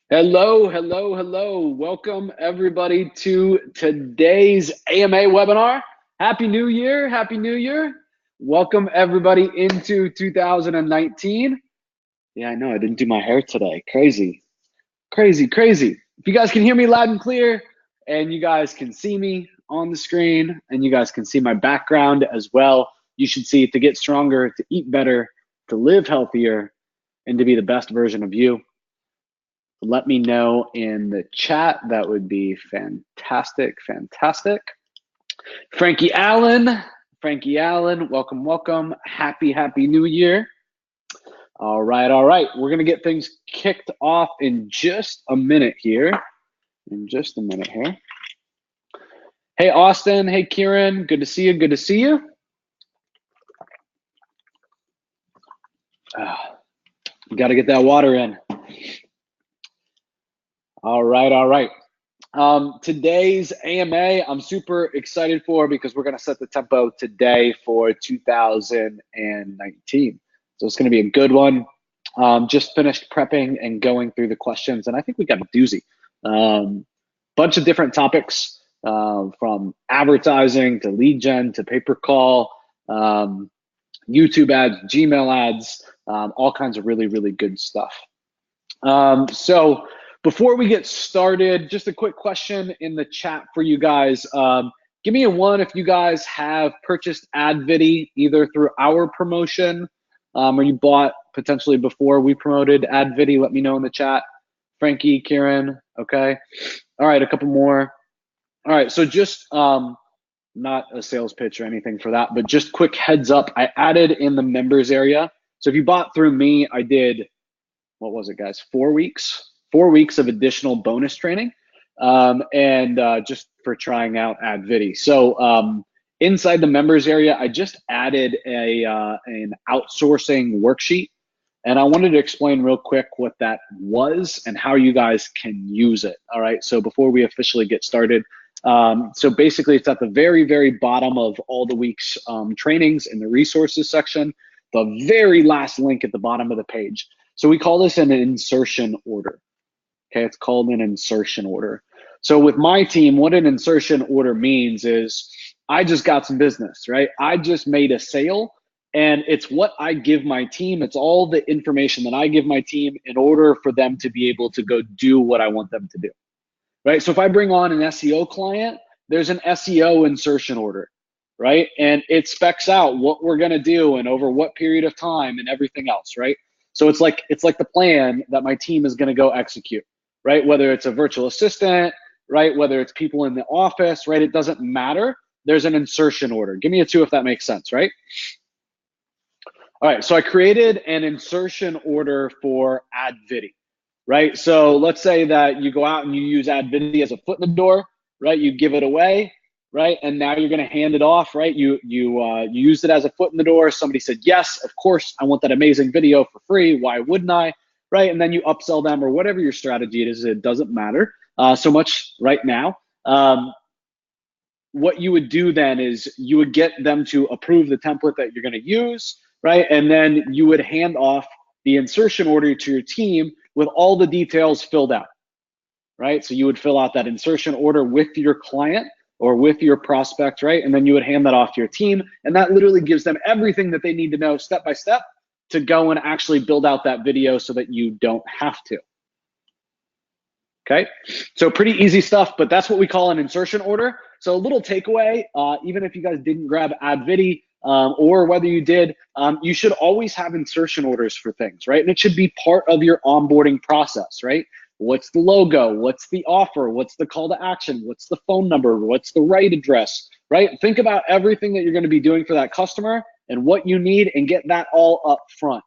Hello, hello, hello. Welcome everybody to today's AMA webinar. Happy New Year, Happy New Year. Welcome everybody into 2019. Yeah, I know, I didn't do my hair today. Crazy, crazy, crazy. If you guys can hear me loud and clear and you guys can see me on the screen and you guys can see my background as well, you should see to get stronger, to eat better, to live healthier, and to be the best version of you. Let me know in the chat. That would be fantastic, fantastic. Frankie Allen, welcome, welcome. Happy New Year. All right. We're going to get things kicked off in just a minute here. Hey, Austin. Hey, Kieran. Good to see you. Good to see you. You got to get that water in. All right. Today's AMA, I'm super excited for because we're going to set the tempo today for 2019. So it's going to be a good one. Just finished prepping and going through the questions, and I think we got a doozy. Bunch of different topics from advertising to lead gen to pay-per-call, YouTube ads, Gmail ads, all kinds of really, really good stuff. So before we get started, just a quick question in the chat for you guys. Give me a 1 if you guys have purchased AdViddy either through our promotion or you bought potentially before we promoted AdViddy. Let me know in the chat. Frankie, Kieran, okay. All right, a couple more. All right, so just not a sales pitch or anything for that, but just quick heads up. I added in the members area. So if you bought through me, I did, what was it, guys? 4 weeks of additional bonus training, and just for trying out AdViddy. So inside the members area, I just added an outsourcing worksheet, and I wanted to explain real quick what that was and how you guys can use it. All right, so before we officially get started, so basically it's at the very, very bottom of all the week's trainings in the resources section, the very last link at the bottom of the page. So we call this an insertion order. Okay, it's called an insertion order. So with my team, what an insertion order means is I just got some business, right? I just made a sale, and it's what I give my team. It's all the information that I give my team in order for them to be able to go do what I want them to do, right? So if I bring on an SEO client, there's an SEO insertion order, right? And it specs out what we're gonna do and over what period of time and everything else, right? So it's like the plan that my team is gonna go execute, right? Whether it's a virtual assistant, right? Whether it's people in the office, right? It doesn't matter. There's an insertion order. Give me a 2 if that makes sense, right? All right, so I created an insertion order for AdViddy, right? So let's say that you go out and you use AdViddy as a foot in the door, right? You give it away, right? And now you're gonna hand it off, right? You used it as a foot in the door. Somebody said, yes, of course, I want that amazing video for free. Why wouldn't I? Right, and then you upsell them or whatever your strategy is, it doesn't matter so much right now. What you would do then is you would get them to approve the template that you're gonna use, right? And then you would hand off the insertion order to your team with all the details filled out, right? So you would fill out that insertion order with your client or with your prospect, right? And then you would hand that off to your team, and that literally gives them everything that they need to know step by step to go and actually build out that video so that you don't have to. Okay, so pretty easy stuff, but that's what we call an insertion order. So a little takeaway, even if you guys didn't grab AdViddy or whether you did, you should always have insertion orders for things, right? And it should be part of your onboarding process, right? What's the logo? What's the offer? What's the call to action? What's the phone number? What's the right address, right? Think about everything that you're gonna be doing for that customer and what you need, and get that all up front,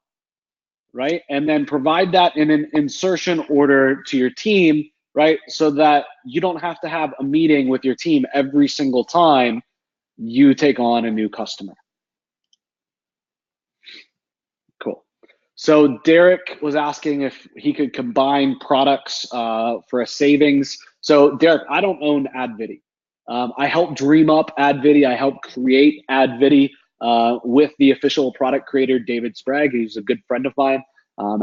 right? And then provide that in an insertion order to your team, right? So that you don't have to have a meeting with your team every single time you take on a new customer. Cool. So Derek was asking if he could combine products for a savings. So Derek, I don't own AdViddy. I helped dream up AdViddy. I helped create AdViddy with the official product creator, David Sprague. He's a good friend of mine.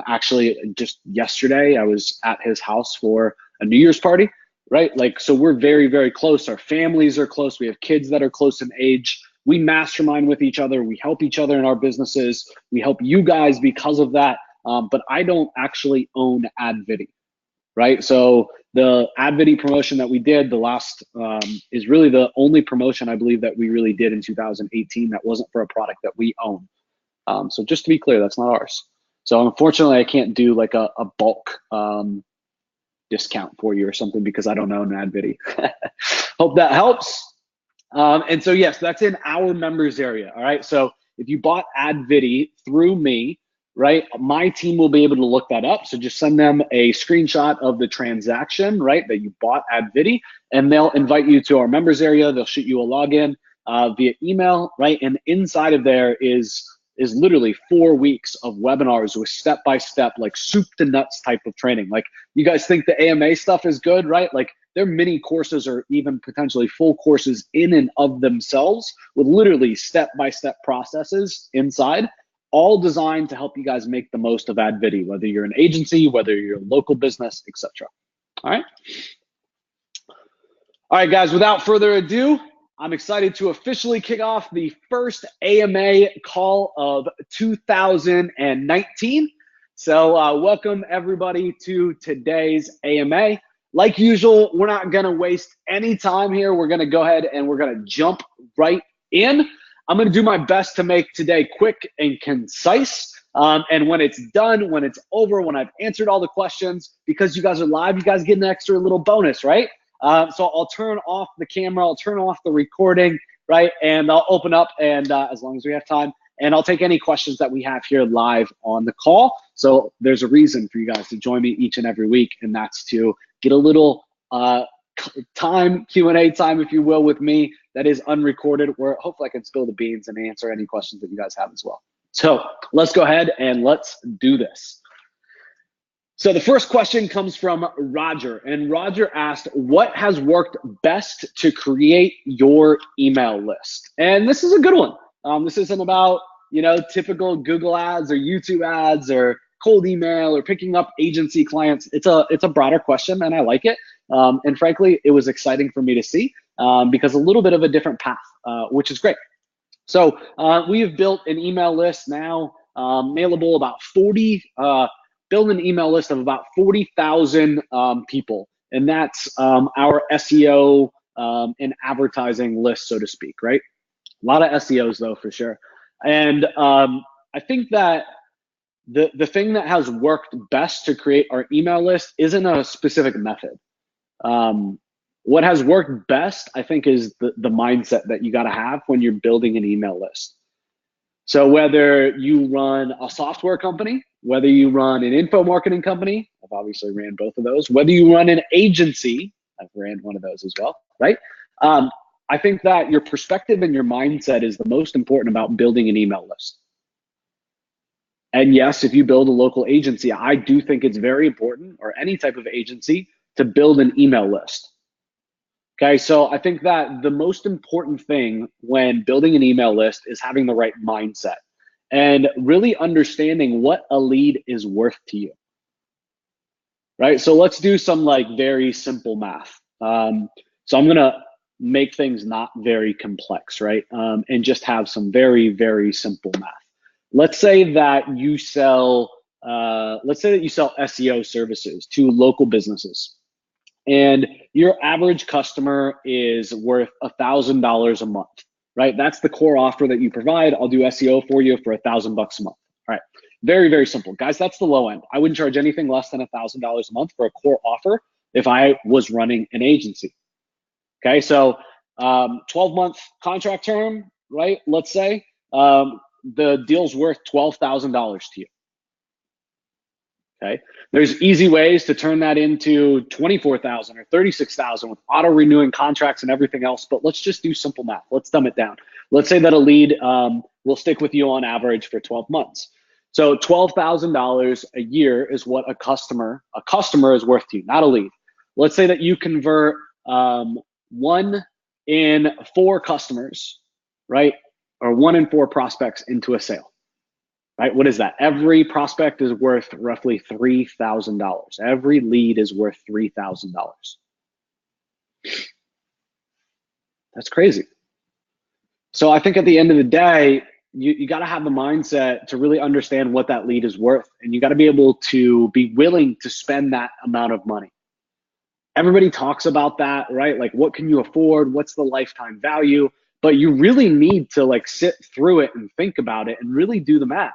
Actually, just yesterday, I was at his house for a New Year's party, right? Like, so we're very, very close. Our families are close. We have kids that are close in age. We mastermind with each other. We help each other in our businesses. We help you guys because of that. But I don't actually own AdVidi, right? So the AdVidi promotion that we did, the last is really the only promotion I believe that we really did in 2018 that wasn't for a product that we own. So just to be clear, that's not ours. So unfortunately, I can't do like a bulk discount for you or something because I don't own AdVidi. Hope that helps. And so yes, that's in our members area. All right. So if you bought AdVidi through me, right, my team will be able to look that up. So just send them a screenshot of the transaction, right, that you bought AdVidi, and they'll invite you to our members area. They'll shoot you a login via email, right? And inside of there is literally 4 weeks of webinars with step-by-step, like soup to nuts type of training. Like, you guys think the AMA stuff is good, right? Like, they're mini courses or even potentially full courses in and of themselves with literally step-by-step processes inside, all designed to help you guys make the most of AdVidi, whether you're an agency, whether you're a local business, etc. All right. All right, guys, without further ado, I'm excited to officially kick off the first AMA call of 2019. So welcome everybody to today's AMA. Like usual, we're not gonna waste any time here. We're gonna go ahead and we're gonna jump right in. I'm gonna do my best to make today quick and concise. And when it's done, when it's over, when I've answered all the questions, because you guys are live, you guys get an extra little bonus, right? So I'll turn off the camera, I'll turn off the recording, right? And I'll open up, and as long as we have time, and I'll take any questions that we have here live on the call. So there's a reason for you guys to join me each and every week, and that's to get a little time, Q&A time, if you will, with me that is unrecorded, where hopefully I can spill the beans and answer any questions that you guys have as well. So let's go ahead and let's do this. So the first question comes from Roger, and Roger asked, what has worked best to create your email list? And this is a good one. This isn't about, you know, typical Google ads or YouTube ads or cold email or picking up agency clients. It's a broader question, and I like it. And frankly, it was exciting for me to see because a little bit of a different path, which is great. So we have built an email list now, mailable about 40, build an email list of about 40,000 people. And that's our SEO and advertising list, so to speak, right? A lot of SEOs though, for sure. And I think that the thing that has worked best to create our email list isn't a specific method. What has worked best, I think, is the mindset that you gotta have when you're building an email list. So whether you run a software company, whether you run an info marketing company, I've obviously ran both of those, whether you run an agency, I've ran one of those as well, right? I think that your perspective and your mindset is the most important about building an email list. And yes, if you build a local agency, I do think it's very important, or any type of agency, to build an email list. Okay, so I think that the most important thing when building an email list is having the right mindset and really understanding what a lead is worth to you, right? So let's do some like very simple math. So I'm gonna make things not very complex, right? And just have some very, very simple math. Let's say that you sell, SEO services to local businesses. And your average customer is worth $1,000 a month, right? That's the core offer that you provide. I'll do SEO for you for $1,000 a month. All right, very, very simple. Guys, that's the low end. I wouldn't charge anything less than $1,000 a month for a core offer if I was running an agency. Okay, so 12-month contract term, right? Let's say the deal's worth $12,000 to you. Okay, there's easy ways to turn that into 24,000 or 36,000 with auto renewing contracts and everything else. But let's just do simple math. Let's dumb it down. Let's say that a lead will stick with you on average for 12 months. So $12,000 a year is what a customer is worth to you, not a lead. Let's say that you convert 1 in 4 customers, right, or 1 in 4 prospects into a sale. right? What is that? Every prospect is worth roughly $3,000. Every lead is worth $3,000. That's crazy. So I think at the end of the day, you got to have the mindset to really understand what that lead is worth. And you got to be able to be willing to spend that amount of money. Everybody talks about that, right? Like, what can you afford? What's the lifetime value? But you really need to like sit through it and think about it and really do the math.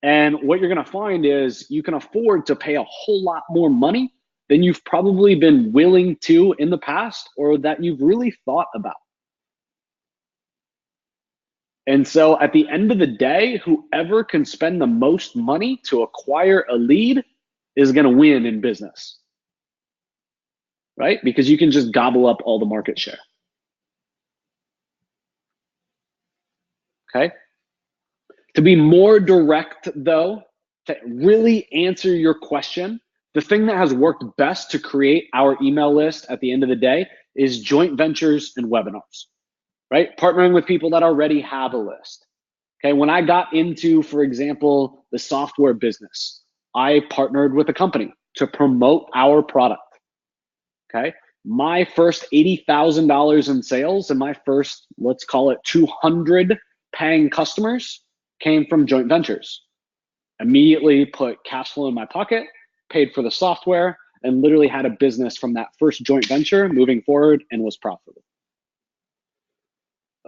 And what you're going to find is you can afford to pay a whole lot more money than you've probably been willing to in the past or that you've really thought about. And so at the end of the day, whoever can spend the most money to acquire a lead is going to win in business, right? Because you can just gobble up all the market share. Okay. To be more direct though, to really answer your question, the thing that has worked best to create our email list at the end of the day is joint ventures and webinars, right? Partnering with people that already have a list. Okay, when I got into, for example, the software business, I partnered with a company to promote our product. Okay, my first $80,000 in sales and my first, let's call it 200 paying customers came from joint ventures. Immediately put cash flow in my pocket, paid for the software, and literally had a business from that first joint venture moving forward and was profitable.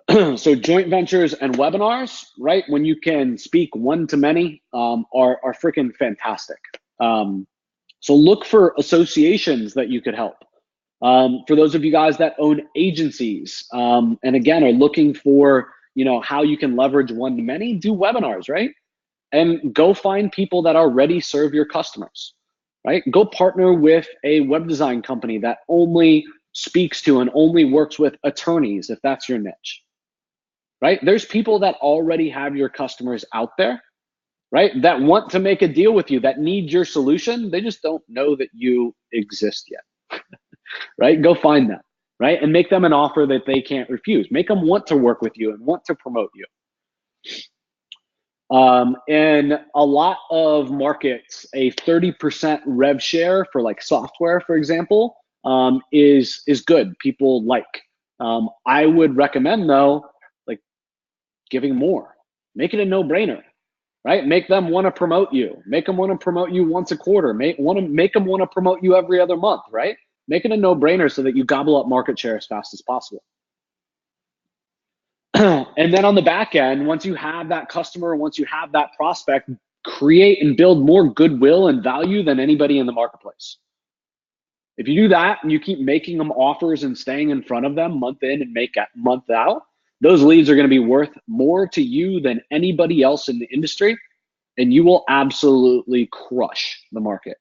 So joint ventures and webinars, right? When you can speak one to many, are freaking fantastic. So look for associations that you could help. For those of you guys that own agencies, and again are looking for, how you can leverage one to many, do webinars, right? And go find people that already serve your customers, right? Go partner with a web design company that only speaks to and only works with attorneys, if that's your niche. Right? There's people that already have your customers out there, right? That want to make a deal with you, that need your solution. They just don't know that you exist yet, right? Go find them, right? And make them an offer that they can't refuse. Make them want to work with you and want to promote you. And a lot of markets, a 30% rev share for like software, for example, is good. People like. I would recommend though, giving more. Make it a no-brainer, right? Make them want to promote you. Make them want to promote you once a quarter. Make them want to promote you every other month, right? Make it a no-brainer so that you gobble up market share as fast as possible. And then on the back end, once you have that customer, once you have that prospect, create and build more goodwill and value than anybody in the marketplace. If you do that and you keep making them offers and staying in front of them month in and month out, those leads are going to be worth more to you than anybody else in the industry, and you will absolutely crush the market.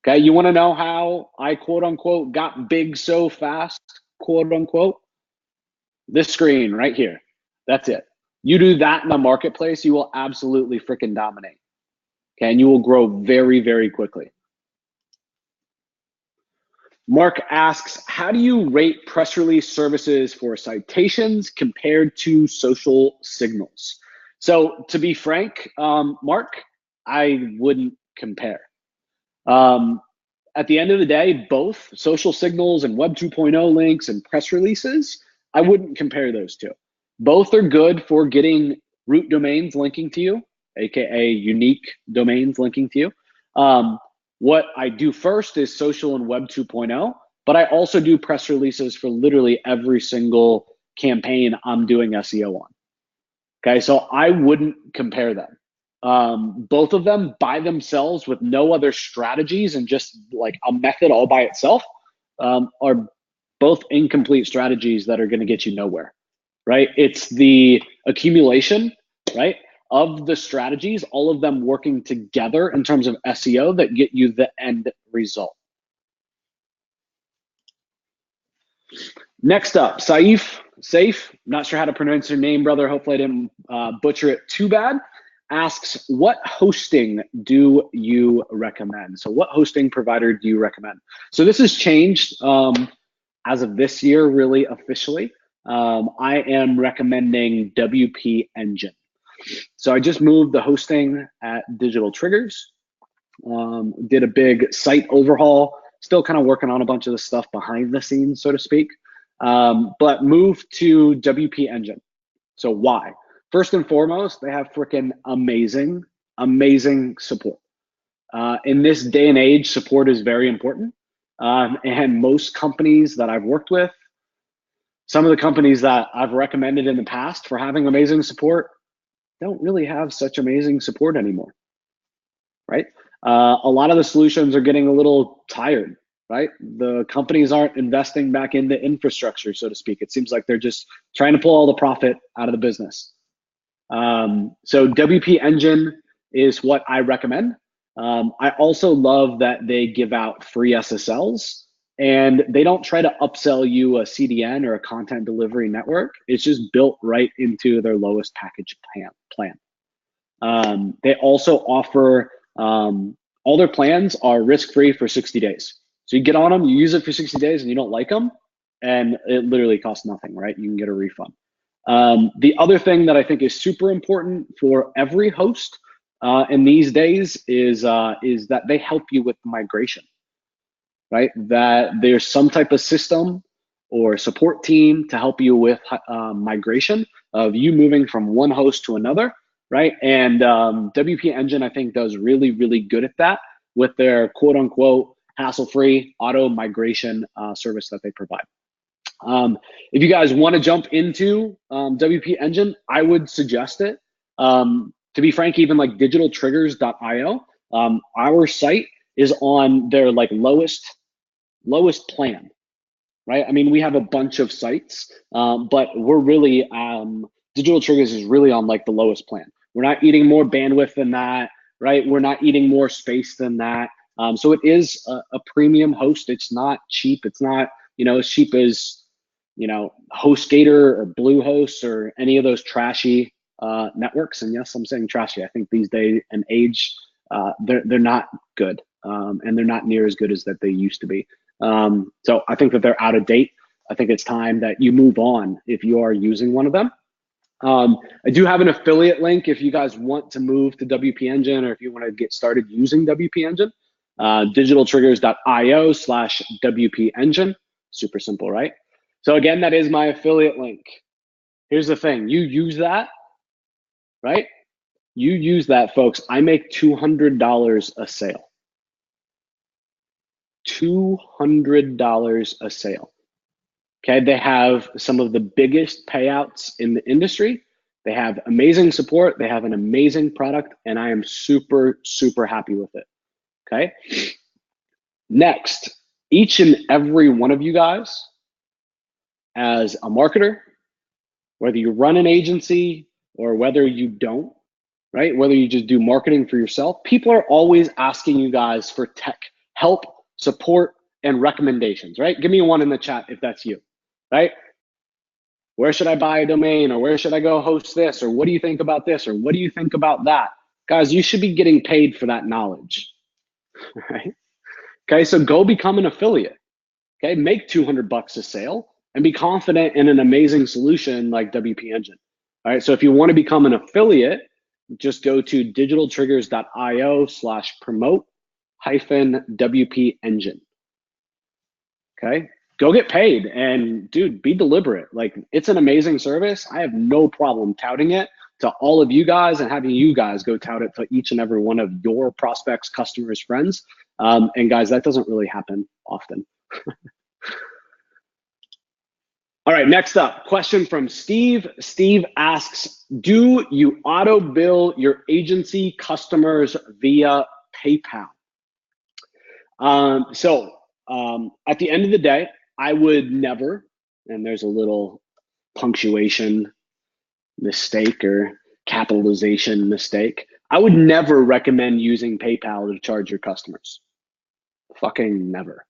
Okay, you want to know how I quote unquote got big so fast, quote unquote? This screen right here. That's it. You do that in the marketplace, you will absolutely freaking dominate. Okay, and you will grow very, very quickly. Mark asks, how do you rate press release services for citations compared to social signals? So to be frank, Mark, I wouldn't compare. At the end of the day, both social signals and Web 2.0 links and press releases, I wouldn't compare those two. Both are good for getting root domains linking to you, aka unique domains linking to you. What I do first is social and Web 2.0, but I also do press releases for literally every single campaign I'm doing SEO on. Okay, so I wouldn't compare them. Both of them by themselves with no other strategies and just like a method all by itself are both incomplete strategies that are going to get you nowhere, right? It's the accumulation, right, of the strategies, all of them working together in terms of SEO that get you the end result. Next up, Saif, not sure how to pronounce your name, brother. Hopefully I didn't butcher it too bad. Asks, what hosting do you recommend? So what hosting provider do you recommend? So this has changed as of this year, really officially. I am recommending WP Engine. So I just moved the hosting at Digital Triggers, did a big site overhaul, still kind of working on a bunch of the stuff behind the scenes, so to speak, but moved to WP Engine. So why? First and foremost, they have freaking amazing support. In this day and age, support is very important. And most companies that I've worked with, some of the companies that I've recommended in the past for having amazing support, don't really have such amazing support anymore, right? A lot of the solutions are getting a little tired, right? The companies aren't investing back into infrastructure, so to speak. It seems like they're just trying to pull all the profit out of the business. So WP Engine is what I recommend. I also love that they give out free SSLs, and they don't try to upsell you a CDN or a content delivery network. It's just built right into their lowest package plan. They also offer, all their plans are risk-free for 60 days. So you get on them, you use it for 60 days and you don't like them, and it literally costs nothing, right? You can get a refund. The other thing that I think is super important for every host in these days is that they help you with migration, right? That there's some type of system or support team to help you with migration of you moving from one host to another, right? And WP Engine, I think, does really good at that with their quote unquote hassle-free auto migration service that they provide. If you guys want to jump into WP Engine, I would suggest it. To be frank, even like digitaltriggers.io, our site is on their like lowest plan, right? I mean, we have a bunch of sites, but we're really, Digital Triggers is really on like the lowest plan. We're not eating more bandwidth than that, right? We're not eating more space than that. So it is a premium host. It's not cheap. It's not, as cheap as, HostGator or Bluehost or any of those trashy networks. And yes, I'm saying trashy. I think these days and age, they're not good, and they're not near as good as that they used to be. So I think that they're out of date. I think it's time that you move on if you are using one of them. I do have an affiliate link if you guys want to move to WP Engine or if you want to get started using WP Engine. Digitaltriggers.io/WP Engine. Super simple, right? So again, that is my affiliate link. Here's the thing, you use that, right? You use that, folks. I make $200 a sale. $200 a sale. Okay, they have some of the biggest payouts in the industry. They have amazing support. They have an amazing product, and I am super happy with it. Okay. Next, each and every one of you guys, as a marketer, whether you run an agency or whether you don't, right? Whether you just do marketing for yourself, people are always asking you guys for tech help, support, and recommendations, right? Give me a one in the chat if that's you, right? Where should I buy a domain, or where should I go host this, or what do you think about this, or what do you think about that? Guys, you should be getting paid for that knowledge, right? Okay, so go become an affiliate. Okay, make $200 a sale and be confident in an amazing solution like WP Engine. All right, so if you want to become an affiliate, just go to digitaltriggers.io/promote-WP Engine. Okay, go get paid, and dude, be deliberate. Like, it's an amazing service. I have no problem touting it to all of you guys and having you guys go tout it to each and every one of your prospects, customers, friends. And guys, that doesn't really happen often. All right, next up, question from Steve. Steve asks, do you auto bill your agency customers via PayPal? At the end of the day, I would never, and there's a little punctuation mistake or capitalization mistake, I would never recommend using PayPal to charge your customers. Fucking never.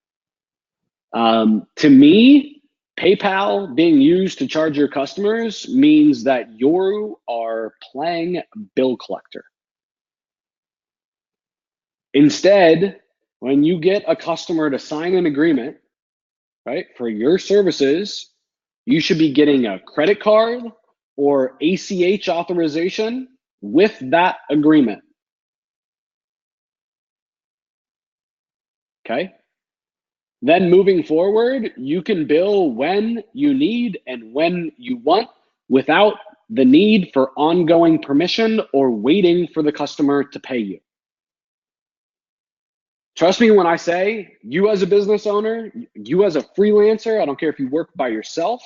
To me, PayPal being used to charge your customers means that you are playing bill collector. Instead, when you get a customer to sign an agreement, right, for your services, you should be getting a credit card or ACH authorization with that agreement. Okay. Then moving forward, you can bill when you need and when you want without the need for ongoing permission or waiting for the customer to pay you. Trust me when I say, you as a business owner, you as a freelancer, I don't care if you work by yourself,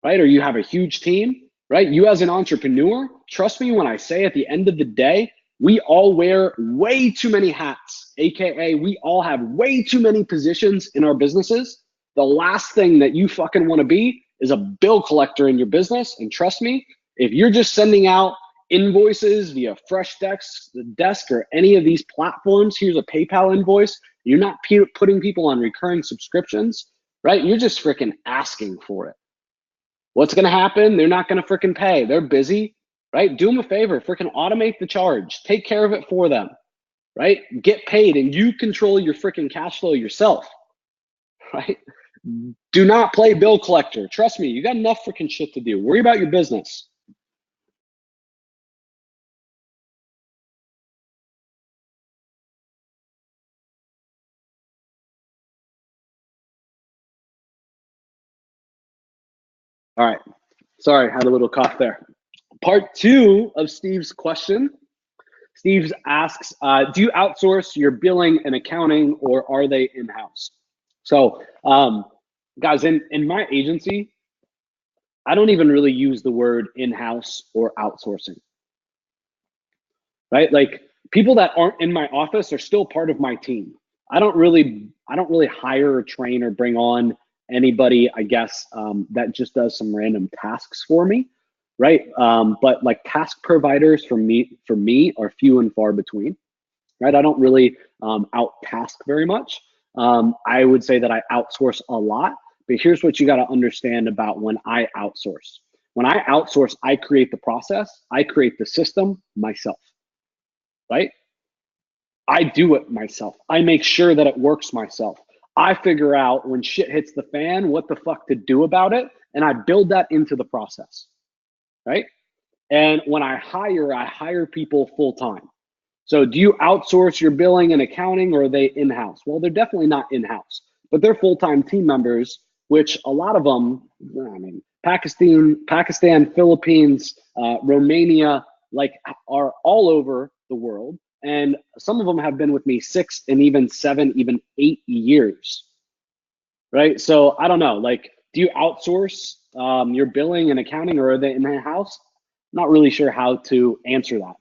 right? Or you have a huge team, right? You as an entrepreneur, trust me when I say at the end of the day, we all wear way too many hats, AKA we all have way too many positions in our businesses. The last thing that you fucking want to be is a bill collector in your business. And trust me, if you're just sending out invoices via Desk or any of these platforms, here's a PayPal invoice, you're not putting people on recurring subscriptions, right? You're just freaking asking for it. What's going to happen? They're not going to freaking pay. They're busy, right? Do them a favor, freaking automate the charge, take care of it for them, right? Get paid and you control your freaking cash flow yourself, right? Do not play bill collector. Trust me, you got enough freaking shit to do. Worry about your business. All right. Sorry, I had a little cough there. Part 2 of Steve's question. Steve asks, do you outsource your billing and accounting or are they in-house? So guys, in my agency, I don't even really use the word in-house or outsourcing, right? Like people that aren't in my office are still part of my team. I don't really hire or train or bring on anybody, I guess, that just does some random tasks for me, right? But like task providers for me are few and far between, right? I don't really out task very much. I would say that I outsource a lot, but here's what you got to understand about when I outsource. When I outsource, I create the process, I create the system myself, right? I do it myself. I make sure that it works myself. I figure out when shit hits the fan, what the fuck to do about it. And I build that into the process, right? And when I hire people full time. So do you outsource your billing and accounting or are they in-house? Well, they're definitely not in-house, but they're full-time team members, which a lot of them, I mean, Pakistan, Philippines, Romania, like are all over the world. And some of them have been with me 6 and even 7, even 8 years, right? So I don't know, like, do you outsource your billing and accounting or are they in-house? Not really sure how to answer that.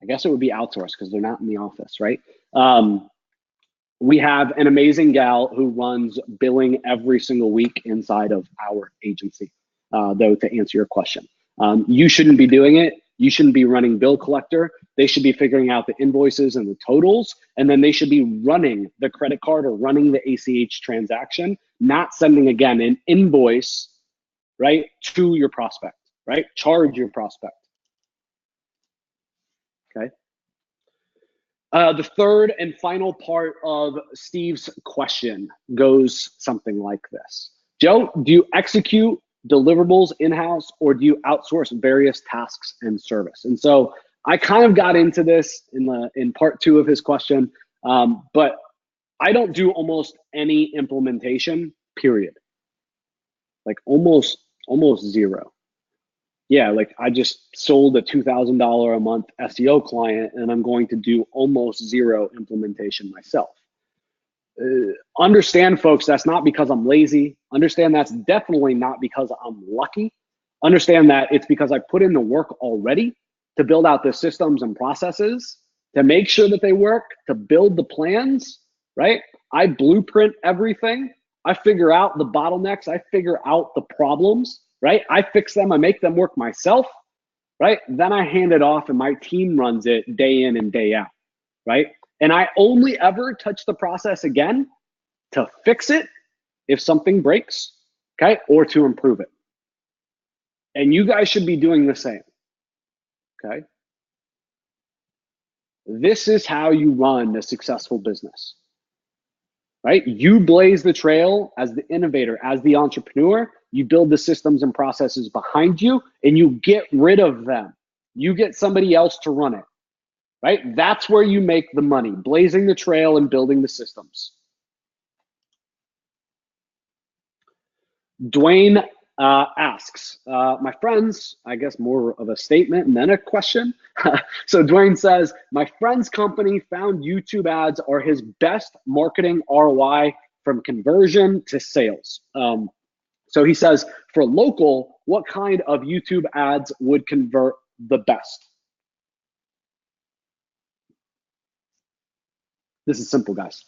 I guess it would be outsourced because they're not in the office, right? We have an amazing gal who runs billing every single week inside of our agency, though, to answer your question. You shouldn't be doing it. You shouldn't be running bill collector. They should be figuring out the invoices and the totals, and then they should be running the credit card or running the ACH transaction, not sending, again, an invoice, right, to your prospect, right? Charge your prospect. Okay. The third and final part of Steve's question goes something like this. Joe, do you execute deliverables in-house or do you outsource various tasks and service? And so I kind of got into this in part 2 of his question, but I don't do almost any implementation, period. Like almost zero. Yeah, like I just sold a $2,000 a month SEO client and I'm going to do almost zero implementation myself. Understand, folks, that's not because I'm lazy. Understand that's definitely not because I'm lucky. Understand that it's because I put in the work already to build out the systems and processes, to make sure that they work, to build the plans, right? I blueprint everything. I figure out the bottlenecks. I figure out the problems. Right? I fix them, I make them work myself, right? Then I hand it off and my team runs it day in and day out, right? And I only ever touch the process again to fix it if something breaks, okay? Or to improve it. And you guys should be doing the same, okay? This is how you run a successful business, right? You blaze the trail as the innovator, as the entrepreneur. You build the systems and processes behind you and you get rid of them. you get somebody else to run it, right? That's where you make the money, blazing the trail and building the systems. Dwayne asks, my friends, I guess more of a statement and then a question. So Dwayne says, my friend's company found YouTube ads are his best marketing ROI from conversion to sales. So he says, for local, what kind of YouTube ads would convert the best? This is simple, guys.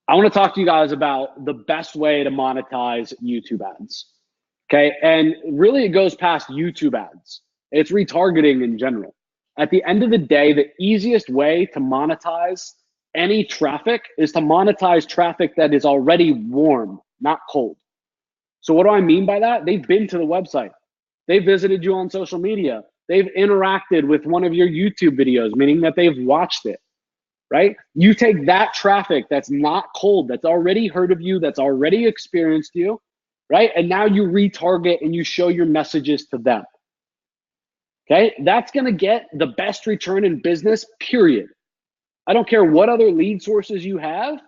I want to talk to you guys about the best way to monetize YouTube ads. Okay. And really, it goes past YouTube ads, it's retargeting in general. At the end of the day, the easiest way to monetize any traffic is to monetize traffic that is already warm, not cold. So, what do I mean by that? They've been to the website, they visited you on social media, they've interacted with one of your YouTube videos, meaning that they've watched it. Right? You take that traffic that's not cold, that's already heard of you, that's already experienced you, right? And now you retarget and you show your messages to them. Okay? That's going to get the best return in business, period. I don't care what other lead sources you have,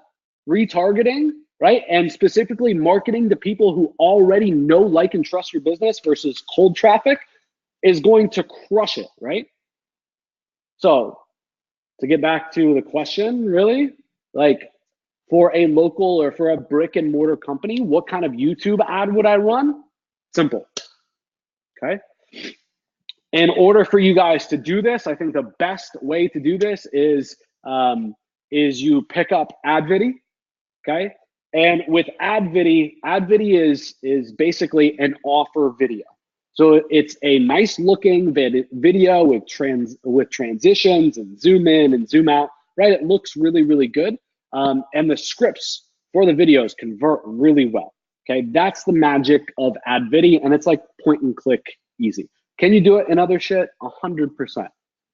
retargeting, right? And specifically marketing to people who already know, like, and trust your business versus cold traffic is going to crush it, right? So, to get back to the question, really, like, for a local or for a brick and mortar company, what kind of YouTube ad would I run? Simple. Okay. In order for you guys to do this, I think the best way to do this is you pick up AdViddy. Okay. And with AdViddy is basically an offer video. So it's a nice looking video with transitions and zoom in and zoom out, right? It looks really, really good. And the scripts for the videos convert really well. Okay, that's the magic of AdViddy, and it's like point and click easy. Can you do it in other shit? 100%,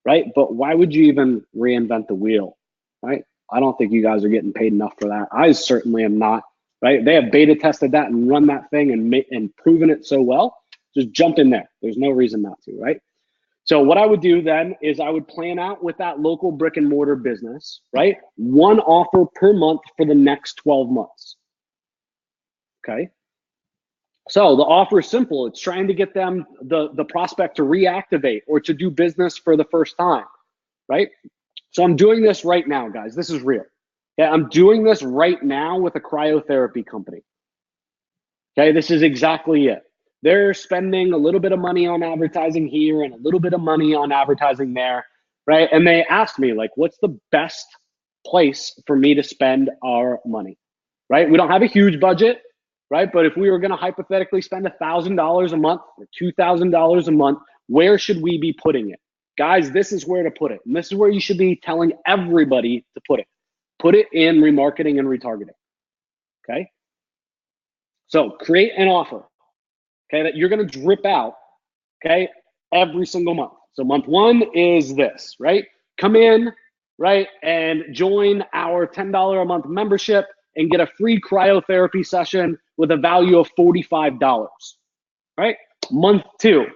right? But why would you even reinvent the wheel, right? I don't think you guys are getting paid enough for that. I certainly am not, right? They have beta tested that and run that thing and proven it so well. Just jump in there. There's no reason not to, right? So what I would do then is I would plan out with that local brick and mortar business, right? One offer per month for the next 12 months. Okay. So the offer is simple. It's trying to get them, the prospect, to reactivate or to do business for the first time, right? So I'm doing this right now, guys. This is real. Okay, I'm doing this right now with a cryotherapy company. Okay, this is exactly it. They're spending a little bit of money on advertising here and a little bit of money on advertising there, right? And they asked me, like, what's the best place for me to spend our money, right? We don't have a huge budget, right? But if we were going to hypothetically spend $1,000 a month or $2,000 a month, where should we be putting it? Guys, this is where to put it. And this is where you should be telling everybody to put it. Put it in remarketing and retargeting, okay? So create an offer, okay, that you're going to drip out, okay, every single month. So month one is this, right? Come in, right, and join our $10 a month membership and get a free cryotherapy session with a value of $45, right? Month two,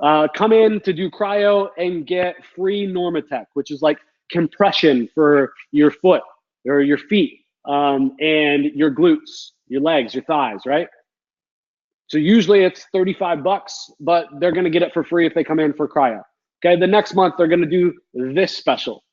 come in to do cryo and get free Normatec, which is like compression for your foot or your feet, and your glutes, your legs, your thighs, right? So usually it's $35, but they're going to get it for free if they come in for cryo. Okay, the next month they're going to do this special,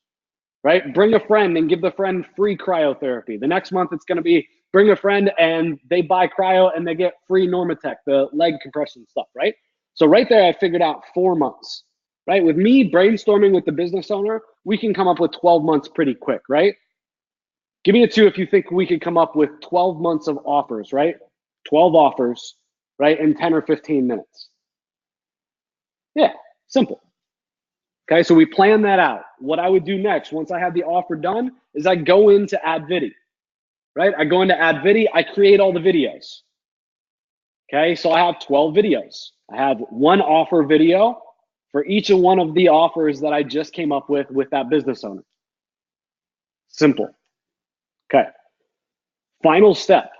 right? Bring a friend and give the friend free cryotherapy. The next month it's going to be bring a friend and they buy cryo and they get free Normatec, the leg compression stuff, right? So right there, I figured out 4 months, right? With me brainstorming with the business owner, we can come up with 12 months pretty quick, right? Give me a 2 if you think we could come up with 12 months of offers, right? 12 offers, right, in 10 or 15 minutes. Yeah, simple. Okay, so we plan that out. What I would do next, once I have the offer done, is I go into AdViddy, right? I go into AdViddy, I create all the videos. Okay, so I have 12 videos. I have one offer video for each of one of the offers that I just came up with that business owner. Simple. Okay. Final step,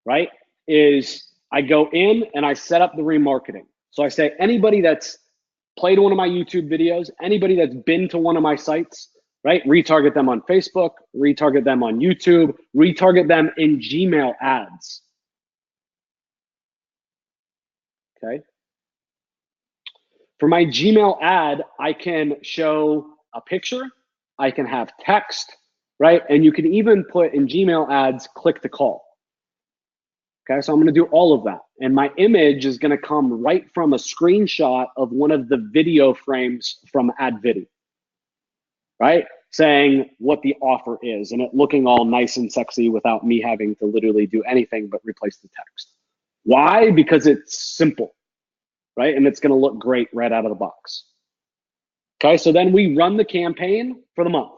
right, is I go in and I set up the remarketing. So I say anybody that's played one of my YouTube videos, anybody that's been to one of my sites, right? Retarget them on Facebook, retarget them on YouTube, retarget them in Gmail ads. Okay. For my Gmail ad, I can show a picture, I can have text, right? And you can even put in Gmail ads, click to call. Okay, so I'm gonna do all of that. And my image is gonna come right from a screenshot of one of the video frames from AdVideo, right? Saying what the offer is and it looking all nice and sexy without me having to literally do anything but replace the text. Why? Because it's simple, right? And it's gonna look great right out of the box. Okay, so then we run the campaign for the month.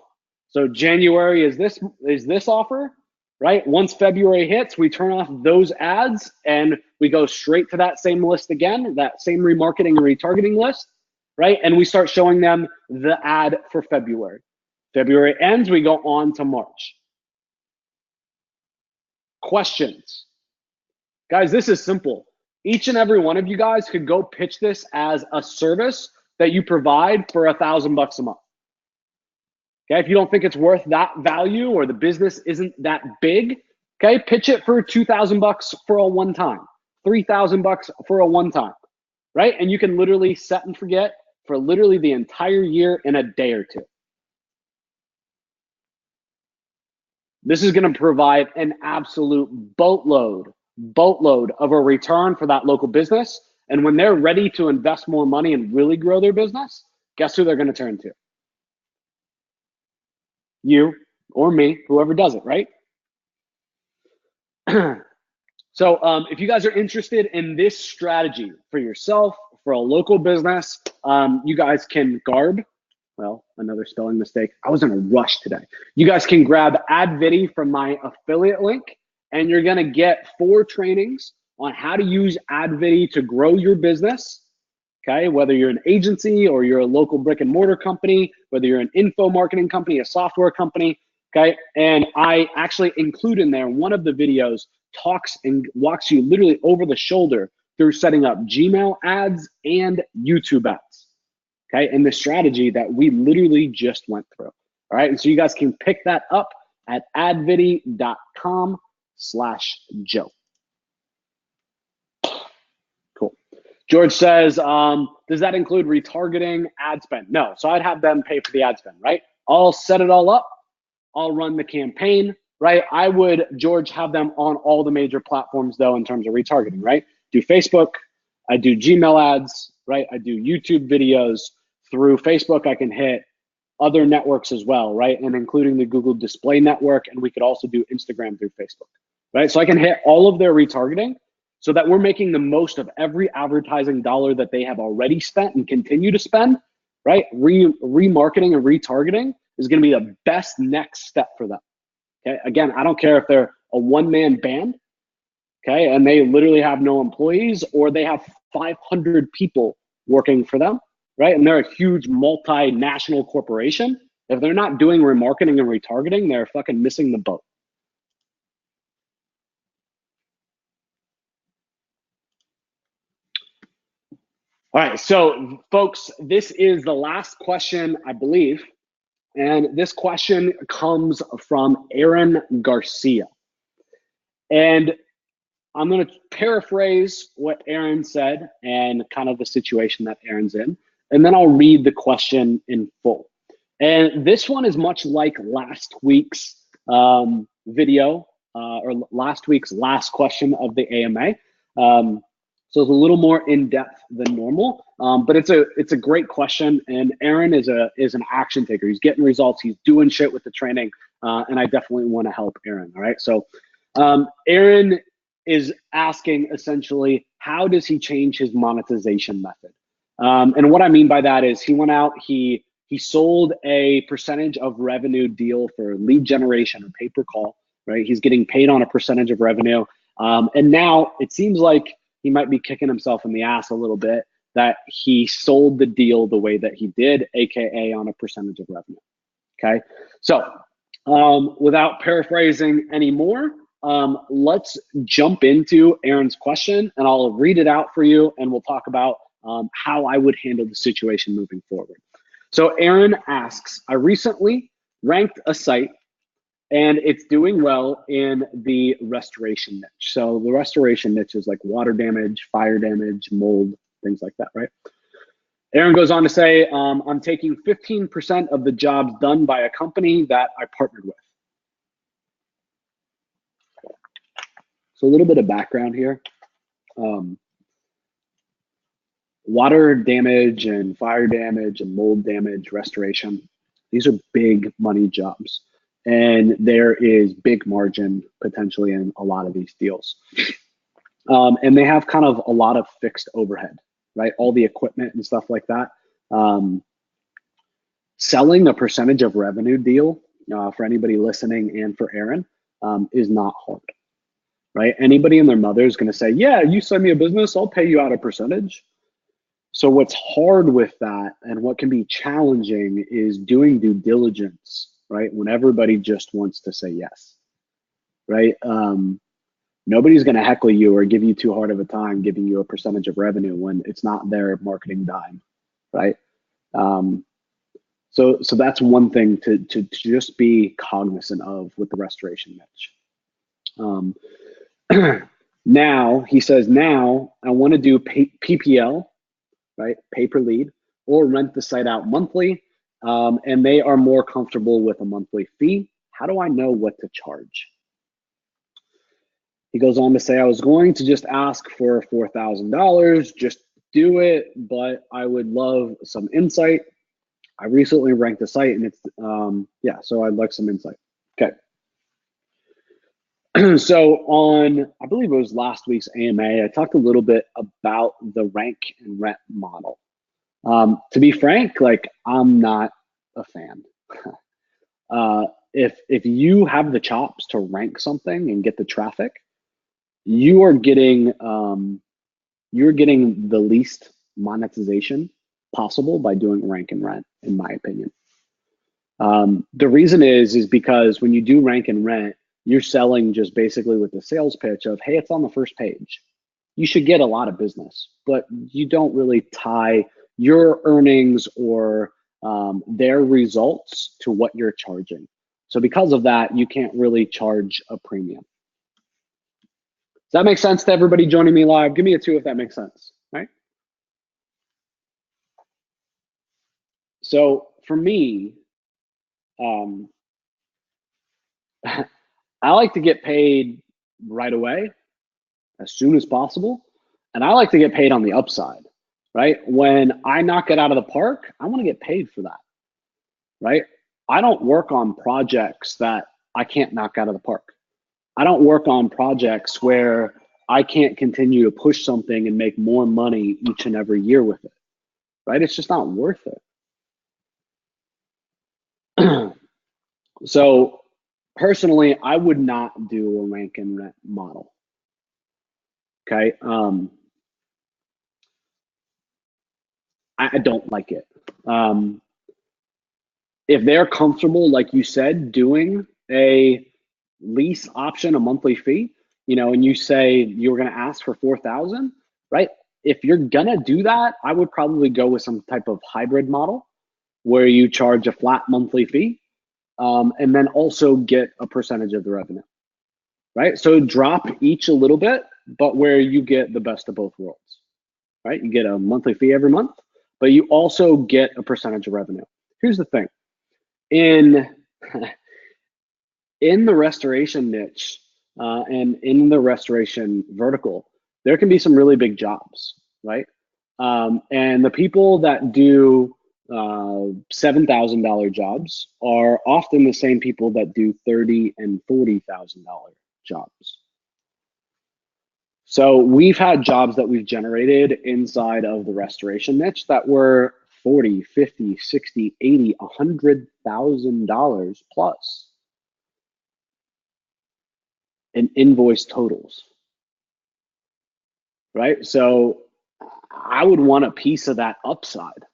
So January is this offer, right? Once February hits, we turn off those ads and we go straight to that same list again, that same remarketing and retargeting list, right? And we start showing them the ad for February. February ends, we go on to March. Questions? Guys, this is simple. Each and every one of you guys could go pitch this as a service that you provide for $1,000 a month. Okay, if you don't think it's worth that value or the business isn't that big, okay, pitch it for $2,000 for a one time, $3,000 for a one time, right? And you can literally set and forget for literally the entire year in a day or two. This is going to provide an absolute boatload of a return for that local business. And when they're ready to invest more money and really grow their business, guess who they're going to turn to? You or me, whoever does it, right? So if you guys are interested in this strategy for yourself, for a local business, you guys can well, another spelling mistake. I was in a rush today. You guys can grab AdVideo from my affiliate link, and you're gonna get 4 trainings on how to use AdVideo to grow your business. Okay, whether you're an agency or you're a local brick and mortar company, whether you're an info marketing company, a software company, okay? And I actually include in there one of the videos talks and walks you literally over the shoulder through setting up Gmail ads and YouTube ads, okay? And the strategy that we literally just went through, all right? And so you guys can pick that up at advideo.com/Joe. George says, does that include retargeting ad spend? No, so I'd have them pay for the ad spend, right? I'll set it all up. I'll run the campaign, right? I would, George, have them on all the major platforms though in terms of retargeting, right? Do Facebook, I do Gmail ads, right? I do YouTube videos. Through Facebook, I can hit other networks as well, right? And including the Google Display Network, and we could also do Instagram through Facebook, right? So I can hit all of their retargeting, so that we're making the most of every advertising dollar that they have already spent and continue to spend, right? Remarketing and retargeting is gonna be the best next step for them, okay? Again, I don't care if they're a one-man band, okay, and they literally have no employees, or they have 500 people working for them, right? And they're a huge multinational corporation. If they're not doing remarketing and retargeting, they're fucking missing the boat. All right, so folks, this is the last question, I believe. And this question comes from Aaron Garcia. And I'm gonna paraphrase what Aaron said and kind of the situation that Aaron's in. And then I'll read the question in full. And this one is much like last week's video, or last week's last question of the AMA. So it's a little more in depth than normal, but it's a great question. And Aaron is an action taker. He's getting results. He's doing shit with the training, and I definitely want to help Aaron. All right. So Aaron is asking essentially, how does he change his monetization method? And what I mean by that is he went out, he sold a percentage of revenue deal for lead generation or pay per call. Right. He's getting paid on a percentage of revenue, and now it seems like he might be kicking himself in the ass a little bit that he sold the deal the way that he did, AKA on a percentage of revenue, okay? So without paraphrasing anymore, let's jump into Aaron's question, and I'll read it out for you, and we'll talk about how I would handle the situation moving forward. So Aaron asks, I recently ranked a site and it's doing well in the restoration niche. So the restoration niche is like water damage, fire damage, mold, things like that, right? Aaron goes on to say, I'm taking 15% of the jobs done by a company that I partnered with. So a little bit of background here. Water damage and fire damage and mold damage, restoration, these are big money jobs. And there is big margin potentially in a lot of these deals. And they have kind of a lot of fixed overhead, right? All the equipment and stuff like that. Selling a percentage of revenue deal for anybody listening and for Aaron is not hard, right? Anybody and their mother is going to say, yeah, you send me a business, I'll pay you out a percentage. So what's hard with that and what can be challenging is doing due diligence, right? When everybody just wants to say yes, right? Nobody's going to heckle you or give you too hard of a time giving you a percentage of revenue when it's not their marketing dime, right? So that's one thing to just be cognizant of with the restoration niche. Now, he says, now I want to do PPL, right? Pay per lead, or rent the site out monthly. And they are more comfortable with a monthly fee. How do I know what to charge? He goes on to say, I was going to just ask for $4,000, just do it, but I would love some insight. I recently ranked the site and it's, yeah, so I'd like some insight. Okay. So on, I believe it was last week's AMA, I talked a little bit about the rank and rent model. To be frank, like I'm not a fan. If you have the chops to rank something and get the traffic, you're getting the least monetization possible by doing rank and rent, in my opinion. The reason is because when you do rank and rent, you're selling just basically with the sales pitch of, hey, it's on the first page. You should get a lot of business, but you don't really tie your earnings or their results to what you're charging. So because of that, you can't really charge a premium. Does that make sense to everybody joining me live? Give me a 2 if that makes sense, right? So for me, I like to get paid right away, as soon as possible. And I like to get paid on the upside, right? When I knock it out of the park, I want to get paid for that, right? I don't work on projects that I can't knock out of the park. I don't work on projects where I can't continue to push something and make more money each and every year with it, right? It's just not worth it. So personally, I would not do a rank and rent model. Okay. I don't like it. If they're comfortable, like you said, doing a lease option, a monthly fee, you know, and you say you're going to ask for 4,000, right? If you're going to do that, I would probably go with some type of hybrid model where you charge a flat monthly fee and then also get a percentage of the revenue, right? So drop each a little bit, but where you get the best of both worlds, right? You get a monthly fee every month, but you also get a percentage of revenue. Here's the thing. In the restoration niche and in the restoration vertical, there can be some really big jobs, right? And the people that do $7,000 jobs are often the same people that do $30,000 and $40,000 jobs. So we've had jobs that we've generated inside of the restoration niche that were $40,000, $50,000, $60,000, $80,000, $100,000 plus in invoice totals, right? So I would want a piece of that upside,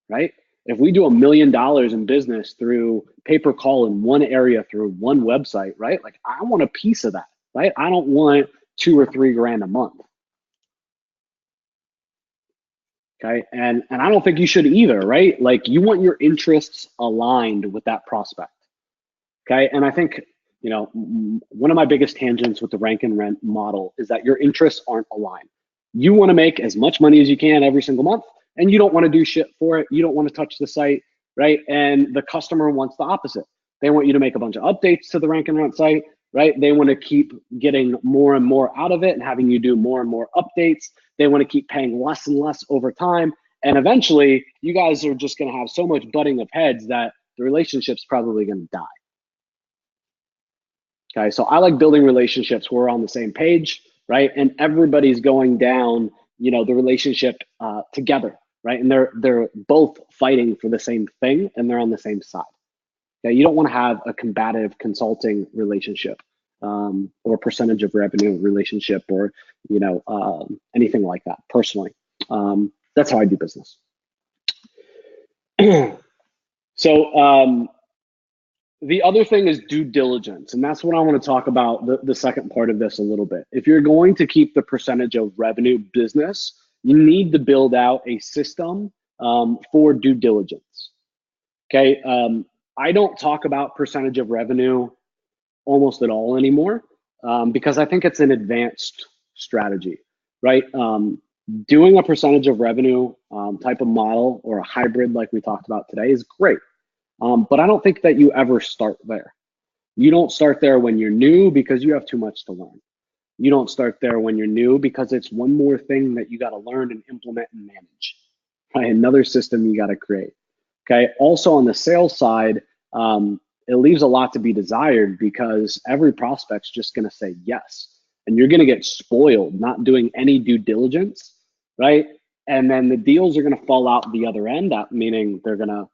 right? If we do $1 million in business through pay-per-call in one area through one website, right? Like I want a piece of that. right? I don't want 2 or 3 grand a month. Okay. And I don't think you should either, right? Like you want your interests aligned with that prospect. Okay. And I think, one of my biggest tangents with the rank and rent model is that your interests aren't aligned. You want to make as much money as you can every single month, and you don't want to do shit for it. You don't want to touch the site, right? And the customer wants the opposite. They want you to make a bunch of updates to the rank and rent site, right? They want to keep getting more and more out of it and having you do more and more updates. They want to keep paying less and less over time. And eventually, you guys are just going to have so much butting of heads that the relationship's probably going to die. Okay, so I like building relationships where we're on the same page, right? And everybody's going down, the relationship together, right? And they're both fighting for the same thing, and they're on the same side. Okay, you don't want to have a combative consulting relationship, or percentage of revenue relationship, or anything like that. Personally, that's how I do business. So. The other thing is due diligence, and that's what I want to talk about, the second part of this a little bit. If you're going to keep the percentage of revenue business, you need to build out a system for due diligence. Okay, I don't talk about percentage of revenue almost at all anymore, because I think it's an advanced strategy, right? Doing a percentage of revenue type of model, or a hybrid like we talked about today, is great. But I don't think that you ever start there. You don't start there when you're new because you have too much to learn. You don't start there when you're new because it's one more thing that you got to learn and implement and manage, right? Another system you got to create. Okay. Also on the sales side, it leaves a lot to be desired because every prospect's just going to say yes. And you're going to get spoiled not doing any due diligence, right? And then the deals are going to fall out the other end, meaning they're going to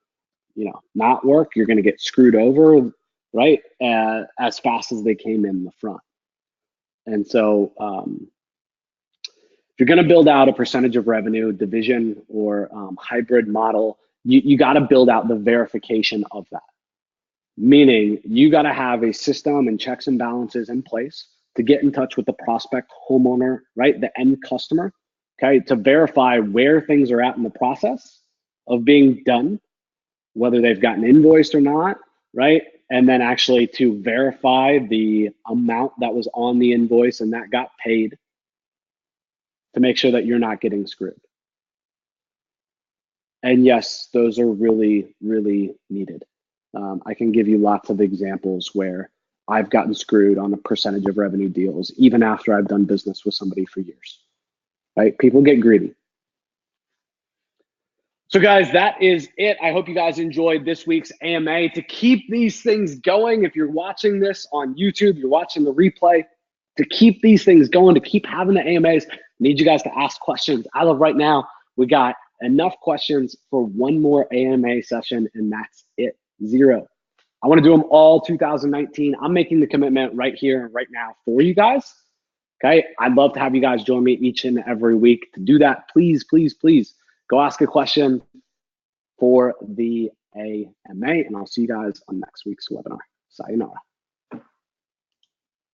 not work. You're going to get screwed over, right? As fast as they came in the front. And so if you're going to build out a percentage of revenue division or hybrid model, you got to build out the verification of that. Meaning you got to have a system and checks and balances in place to get in touch with the prospect homeowner, right? The end customer, okay? To verify where things are at in the process of being done, whether they've gotten invoiced or not, right? And then actually to verify the amount that was on the invoice and that got paid, to make sure that you're not getting screwed. And yes, those are really, really needed. I can give you lots of examples where I've gotten screwed on a percentage of revenue deals, even after I've done business with somebody for years, right? People get greedy. So guys, that is it. I hope you guys enjoyed this week's AMA. To keep these things going, if you're watching this on YouTube, you're watching the replay, to keep these things going, to keep having the AMAs, I need you guys to ask questions. As of right now, we got enough questions for one more AMA session, and that's it, 0. I want to do them all 2019. I'm making the commitment right here, right now for you guys. Okay, I'd love to have you guys join me each and every week. To do that, please, please, please go ask a question for the AMA, and I'll see you guys on next week's webinar. Sayonara.